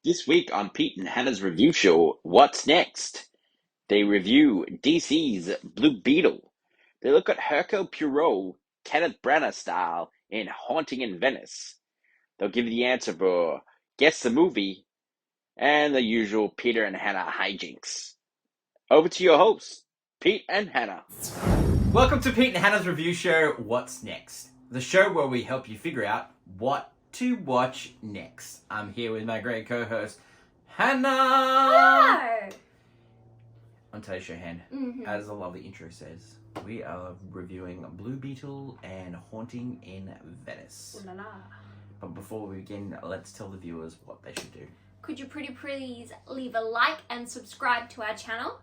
This week on Pete and Hannah's review show, What's Next? They review DC's Blue Beetle. They look at Hercule Poirot, Kenneth Branagh style in Haunting in Venice. They'll give you the answer for Guess the Movie and the usual Peter and Hannah hijinks. Over to your hosts, Pete and Hannah. Welcome to Pete and Hannah's review show, What's Next? The show where we help you figure out what to watch next. I'm here with my great co-host, Hannah. Hello. On today's show, Hannah, as the lovely intro says, we are reviewing Blue Beetle and Haunting in Venice. Ooh la la. But before we begin, let's tell the viewers what they should do. Could you pretty please leave a like and subscribe to our channel?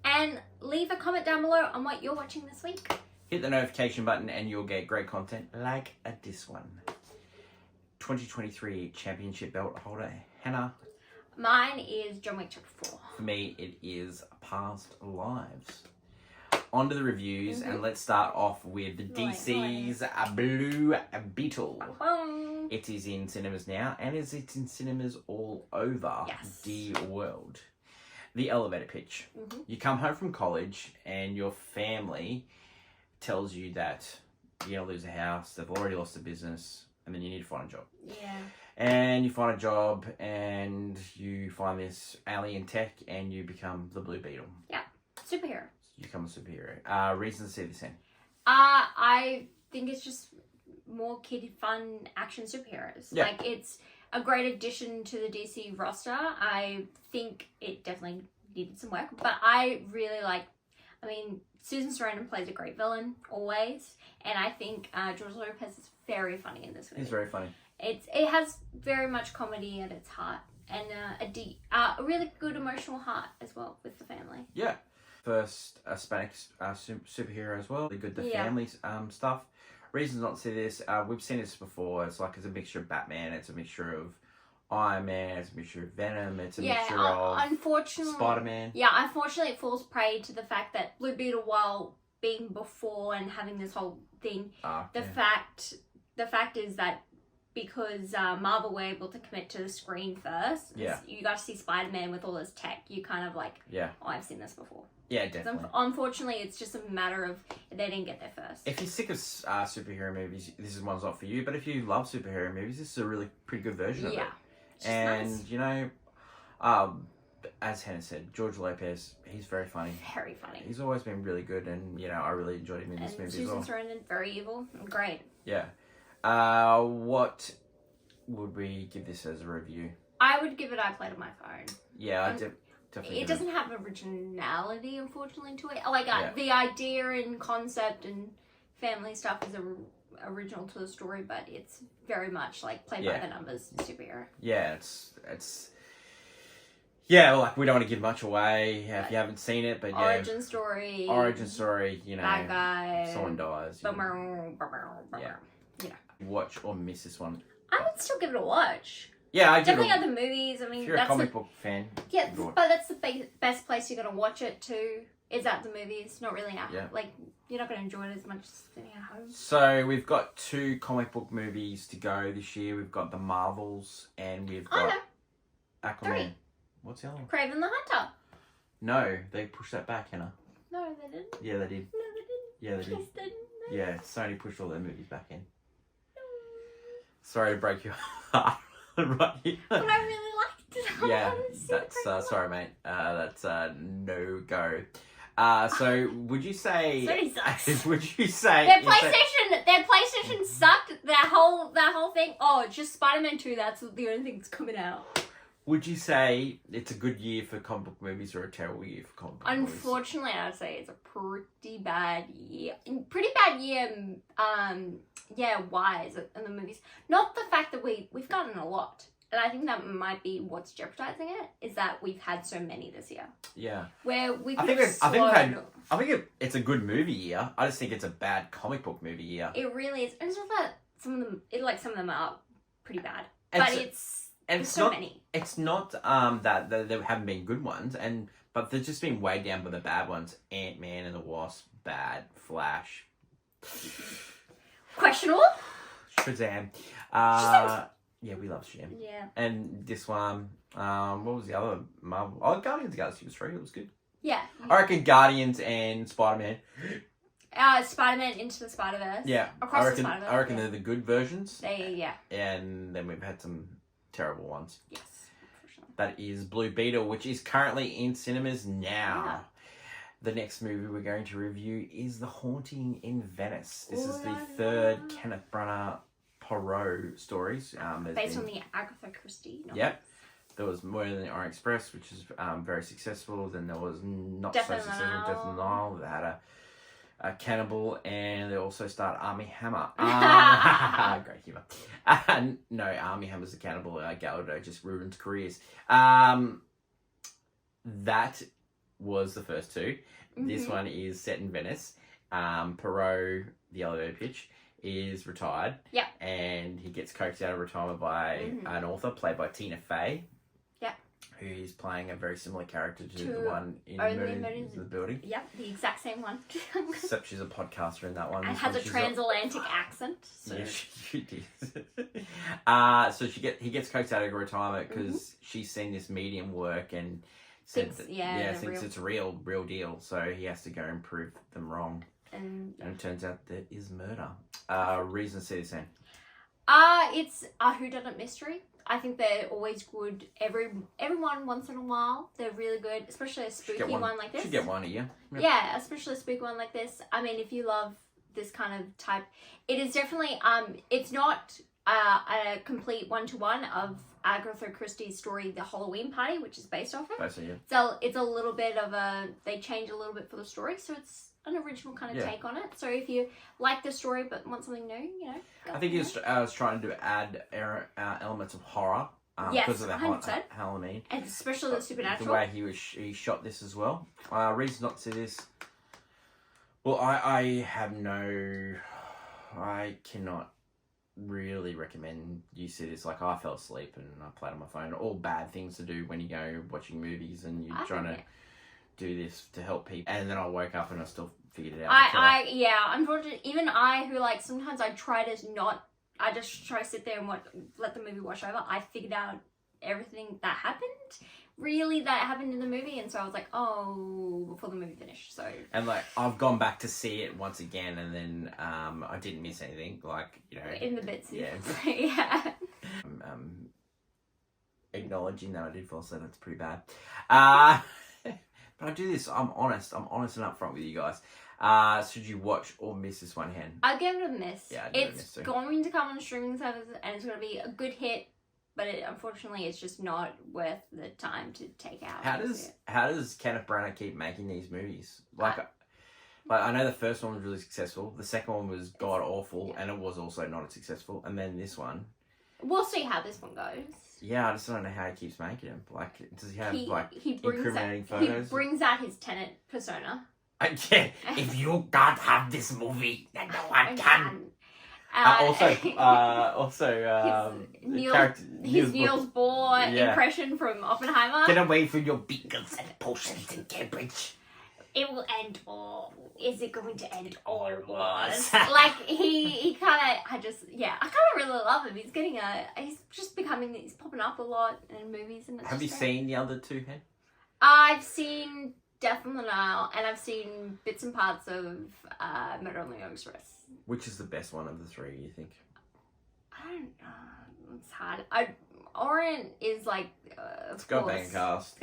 And leave a comment down below on what you're watching this week. Hit the notification button and you'll get great content like this one. 2023 championship belt holder, Hannah. Mine is John Wick Chapter 4. For me, it is Past Lives. On to the reviews, and let's start off with the DC's Blue Beetle. It is in cinemas now, and it's in cinemas all over the world. The elevator pitch. You come home from college, and your family tells you that you're going to lose a house, they've already lost a business, and then you need to find a job. Yeah. And you find a job, and you find this alien tech, and you become the Blue Beetle. Yeah. Superhero. You become a superhero. Reasons to see this in? I think it's just more kid fun action superheroes. Yeah. Like, it's a great addition to the DC roster. I think it definitely needed some work, but I really like, Susan Sarandon plays a great villain, always, and I think George Lopez is very funny in this movie. He's very funny. It has very much comedy at its heart, and a really good emotional heart as well with the family. Yeah. First Spanish superhero as well. Really good, the family stuff. Reasons not to see this, we've seen this before. It's like, it's a mixture of Batman, it's a mixture of Iron Man, it's a mixture of Venom, it's a mixture of unfortunately, Spider-Man. Yeah, unfortunately it falls prey to the fact that Blue Beetle, while being before and having this whole thing, the fact is that because Marvel were able to commit to the screen first, you got to see Spider-Man with all his tech, you kind of like, oh, I've seen this before. Yeah, definitely. So unfortunately, it's just a matter of they didn't get there first. If you're sick of superhero movies, this one's not for you. But if you love superhero movies, this is a really pretty good version of it. And, nice. You know, as Hannah said, George Lopez, he's very funny. Very funny. He's always been really good, and, you know, I really enjoyed him in this movie Susan as well. Sarandon, very evil. Great. Yeah. What would we give this as a review? I would give it I Played on My Phone. Yeah, I definitely. It doesn't have originality, unfortunately, to it. Like, the idea and concept and family stuff is original to the story, but it's very much like played by the numbers superhero. Yeah, it's. Yeah, like, we don't want to give much away if you haven't seen it, but Origin story, you know. Bad guy. Someone dies. Yeah. Watch or miss this one? I would still give it a watch. Yeah, I definitely other movies. I mean, if you're a comic book fan. Yeah, but that's the best place you're gonna watch it too. Is at the movies, not really at home. Like, you're not gonna enjoy it as much as sitting at home. So we've got 2 comic book movies to go this year. We've got the Marvels and we've got Aquaman. 3. What's the other one? Kraven the Hunter. No, they pushed that back, Hannah. No, they didn't. Yeah, they did. No, they didn't. Yeah, they did. Yes, they didn't. Yeah, Sony pushed all their movies back in. Sorry to break your heart. Right here. But I really liked it. Yeah, that's sorry, mate. That's no go. So would you say? Sony sucks. Would you say their PlayStation sucked? That whole thing. Oh, it's just Spider-Man 2. That's the only thing that's coming out. Would you say it's a good year for comic book movies or a terrible year for comic book movies? Unfortunately, I'd say it's a pretty bad year. Pretty bad year. Wise in the movies. Not the fact that we've gotten a lot, and I think that might be what's jeopardizing it. Is that we've had so many this year. Yeah. Where we could I think it's a good movie year. I just think it's a bad comic book movie year. It really is. And it's not that some of them are pretty bad, but there's so many. It's not that there haven't been good ones, but they've just been weighed down by the bad ones. Ant-Man and the Wasp, bad. Flash. Questionable. Shazam. Yeah, we love Shazam. Yeah. And this one, What was the other Marvel? Oh, Guardians of the Galaxy was free. It was good. Yeah. I reckon Guardians and Spider-Man. Spider-Man Into the Spider-Verse. Yeah. Across I reckon, the Spider-Verse. I reckon they're the good versions. Yeah. And then we've had some terrible ones. Yes, for sure. That is Blue Beetle, which is currently in cinemas now. Yeah. The next movie we're going to review is The Haunting in Venice. This is the third Kenneth Branagh Poirot stories. Based on the Agatha Christie novel. Yep. There was Murder in the Orient Express, which is very successful. Then there was not Death so in the successful Nile. Death in the Nile. They had a cannibal, and they also starred Armie Hammer. Great humour. No, Armie Hammer's a cannibal. Gallardo just ruins careers. That was the first two. Mm-hmm. This one is set in Venice. Poirot, the elevator pitch, is retired. Yep. And he gets coaxed out of retirement by an author played by Tina Fey. Yep. Who is playing a very similar character to the one in Murders in the Building. Yep, the exact same one. Except she's a podcaster in that one. And has a transatlantic accent. So. Yeah, she did. So he gets coaxed out of retirement because she's seen this medium work and thinks it's a real deal. So he has to go and prove them wrong. And it turns out there is murder. Reason to see this in? It's a whodunit mystery. I think they're always good. Everyone once in a while, they're really good, especially a spooky one like this. Should get one a year. Yep. Yeah, especially a spooky one like this. I mean, if you love this kind of type, it is definitely it's not a complete one-to-one of Agatha Christie's story, The Halloween Party, which is based off it. Basically, yeah. So it's a little bit of they change a little bit for the story, so it's an original kind of take on it. So if you like the story but want something new, I think I was trying to add elements of horror because of the 100%. Halloween, and especially the supernatural. The way he shot this as well. Reason not to see this. Well, I cannot really recommend you see this. Like, I fell asleep and I played on my phone. All bad things to do when you go watching movies and you're trying to do this to help people. And then I woke up and I still figured it out. Unfortunately, even who sometimes I try to just try to sit there and let the movie wash over. I figured out everything that happened in the movie, and so I was like, before the movie finished. So I've gone back to see it once again, and then I didn't miss anything. In the bits, yeah. Acknowledging that I did fall asleep, that's pretty bad. But I do this. I'm honest and upfront with you guys. Should you watch or miss this one, Hen? I'll give it a miss. Yeah, it's going to come on streaming services, and it's going to be a good hit. But unfortunately, it's just not worth the time to take out. How does Kenneth Branagh keep making these movies? I know the first one was really successful. The second one was god awful, and it was also not as successful. And then this one, we'll see how this one goes. Yeah, I just don't know how he keeps making them. Does he have incriminating photos? He brings out his tenant persona. Yeah, if you can't have this movie, then no one can. His Niels Bohr impression from Oppenheimer. Get away from your beacons and potions in Cambridge. It will end all. Is it going to end all wars? He kind of, I kind of really love him. He's he's popping up a lot in movies. And have you seen the other two, Hen? I've seen Death on the Nile, and I've seen bits and parts of Murder on the Orient Express. Which is the best one of the three, you think? I don't know. It's hard. Orient is it's got a banging cast.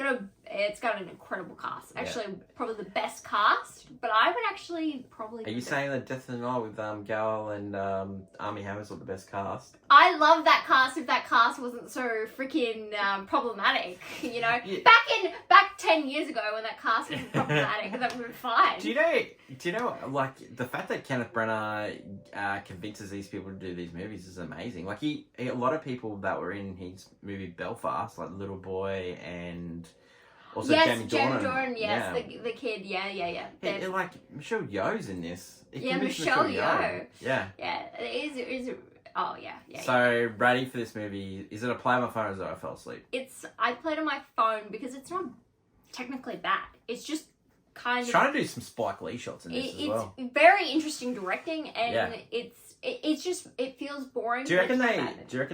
It's got an incredible cast. Actually, probably the best cast. But I would actually probably. Are you saying that Death in the Nile with Gal and Armie Hammer's not the best cast? I love that cast. If that cast wasn't so freaking problematic, Yeah. Back 10 years ago when that cast was problematic, that would be fine. Do you know? The fact that Kenneth Branagh convinces these people to do these movies is amazing. A lot of people that were in his movie Belfast, like Little Boy and also Jamie Dornan. Yes, the kid, yeah. Michelle Yeoh's in this. Michelle Yeoh. Yeah. Yeah, it is. Oh yeah. So ready for this movie? Is it a play on my phone or is it I fell asleep? I played on my phone because it's not technically bad. It's just kind He's of trying to do some Spike Lee shots in this as well. It's very interesting directing, and Yeah. it's just it feels boring. Do you reckon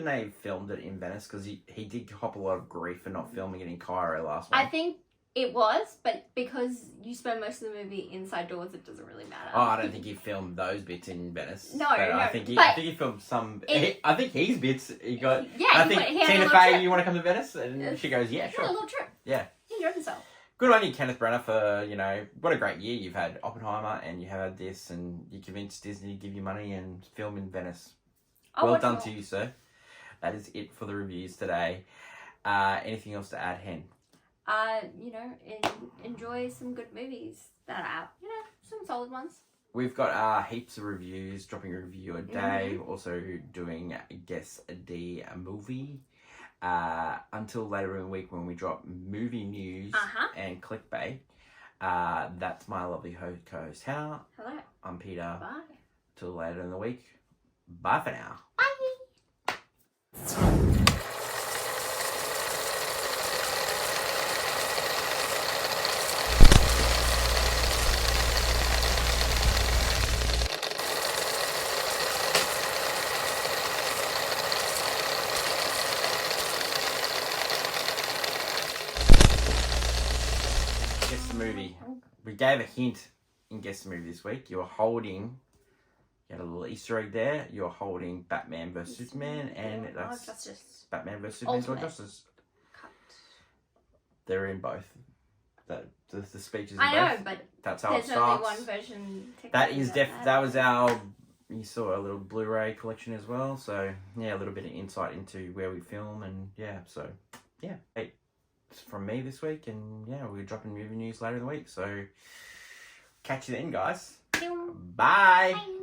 they filmed it in Venice? Because he did cop a lot of grief for not filming it in Cairo last month. I think it was, but because you spend most of the movie inside doors, it doesn't really matter. Oh, I don't think he filmed those bits in Venice. No, but no. I think he filmed some. I think his bits. He got. Yeah, I think he had a Tina little Fey, trip. you want to come to Venice? And she goes, yeah, sure. Yeah, a little trip. Yeah. He enjoyed himself. Good on you, Kenneth Branagh, for, what a great year you've had. Oppenheimer, and you had this, and you convinced Disney to give you money and film in Venice. Well done to you, sir. That is it for the reviews today. Anything else to add, Hen? Enjoy some good movies that are out. Some solid ones. We've got heaps of reviews, dropping a review a day, also doing Guess the Movie. Until later in the week when we drop movie news and clickbait. That's my lovely co-host Hannah. Hello. I'm Peter. Bye. Till later in the week. Bye for now. Bye. Guess the movie. We gave a hint in Guess the Movie this week. You had a little Easter egg there. You're holding Batman vs Superman, and that's Justice. Batman vs Superman or Justice. Cut. They're in both. The speeches in I know, both. but That's how it there's only starts. one version. That is that was our. You saw a little Blu-ray collection as well, so yeah, a little bit of insight into where we film, and hey, it's from me this week, and we're dropping movie news later in the week, so catch you then, guys. Bye. Bye.